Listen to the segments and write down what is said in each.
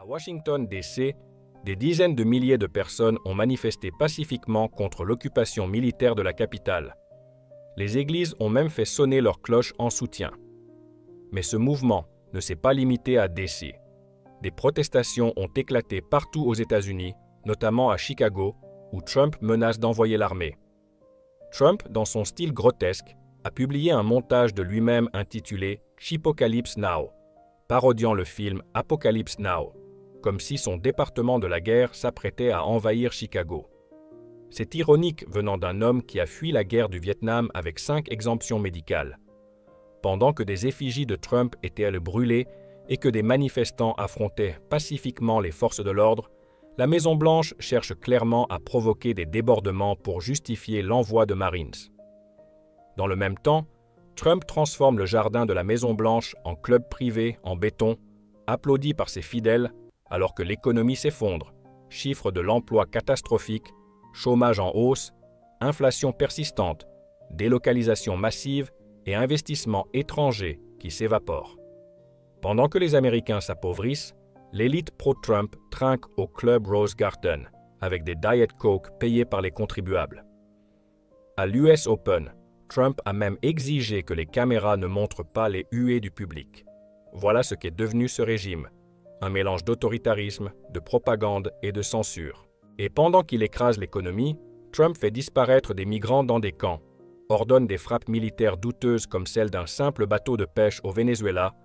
Washington, D.C., des dizaines de milliers de personnes ont manifesté pacifiquement contre l'occupation militaire de la capitale. Les églises ont même fait sonner leurs cloches en soutien. Mais ce mouvement ne s'est pas limité à D.C. Des protestations ont éclaté partout aux États-Unis, notamment à Chicago, où Trump menace d'envoyer l'armée. Trump, dans son style grotesque, a publié un montage de lui-même intitulé « Chipocalypse Now », parodiant le film « Apocalypse Now », comme si son département de la guerre s'apprêtait à envahir Chicago. C'est ironique venant d'un homme qui a fui la guerre du Vietnam avec 5 exemptions médicales. Pendant que des effigies de Trump étaient à le brûler et que des manifestants affrontaient pacifiquement les forces de l'ordre, la Maison-Blanche cherche clairement à provoquer des débordements pour justifier l'envoi de Marines. Dans le même temps, Trump transforme le jardin de la Maison-Blanche en club privé en béton, applaudi par ses fidèles, alors que l'économie s'effondre, chiffres de l'emploi catastrophique, chômage en hausse, inflation persistante, délocalisation massive et investissements étrangers qui s'évaporent. Pendant que les Américains s'appauvrissent, l'élite pro-Trump trinque au Club Rose Garden avec des Diet Coke payés par les contribuables. À l'US Open, Trump a même exigé que les caméras ne montrent pas les huées du public. Voilà ce qu'est devenu ce régime, un mélange d'autoritarisme, de propagande et de censure. Et pendant qu'il écrase l'économie, Trump fait disparaître des migrants dans des camps, ordonne des frappes militaires douteuses comme celle d'un simple bateau de pêche au Venezuela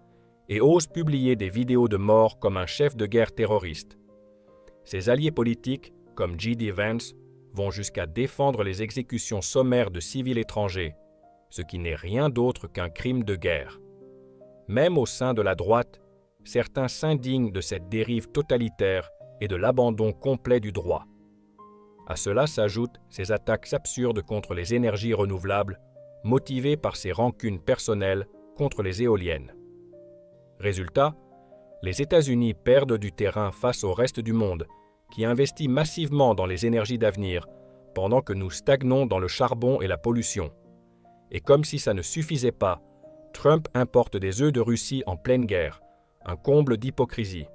et ose publier des vidéos de morts comme un chef de guerre terroriste. Ses alliés politiques, comme J.D. Vance, vont jusqu'à défendre les exécutions sommaires de civils étrangers, ce qui n'est rien d'autre qu'un crime de guerre. Même au sein de la droite, certains s'indignent de cette dérive totalitaire et de l'abandon complet du droit. À cela s'ajoutent ces attaques absurdes contre les énergies renouvelables, motivées par ses rancunes personnelles contre les éoliennes. Résultat, les États-Unis perdent du terrain face au reste du monde, qui investit massivement dans les énergies d'avenir, pendant que nous stagnons dans le charbon et la pollution. Et comme si ça ne suffisait pas, Trump importe des œufs de Russie en pleine guerre, un comble d'hypocrisie.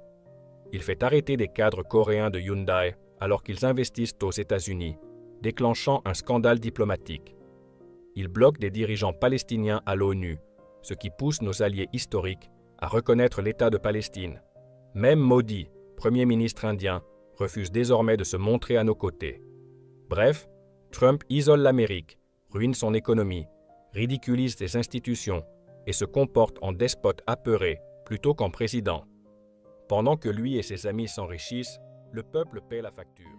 Il fait arrêter des cadres coréens de Hyundai alors qu'ils investissent aux États-Unis, déclenchant un scandale diplomatique. Il bloque des dirigeants palestiniens à l'ONU, ce qui pousse nos alliés historiques à reconnaître l'État de Palestine. Même Modi, Premier ministre indien, refuse désormais de se montrer à nos côtés. Bref, Trump isole l'Amérique, ruine son économie, ridiculise ses institutions et se comporte en despote apeuré plutôt qu'en président. Pendant que lui et ses amis s'enrichissent, le peuple paie la facture.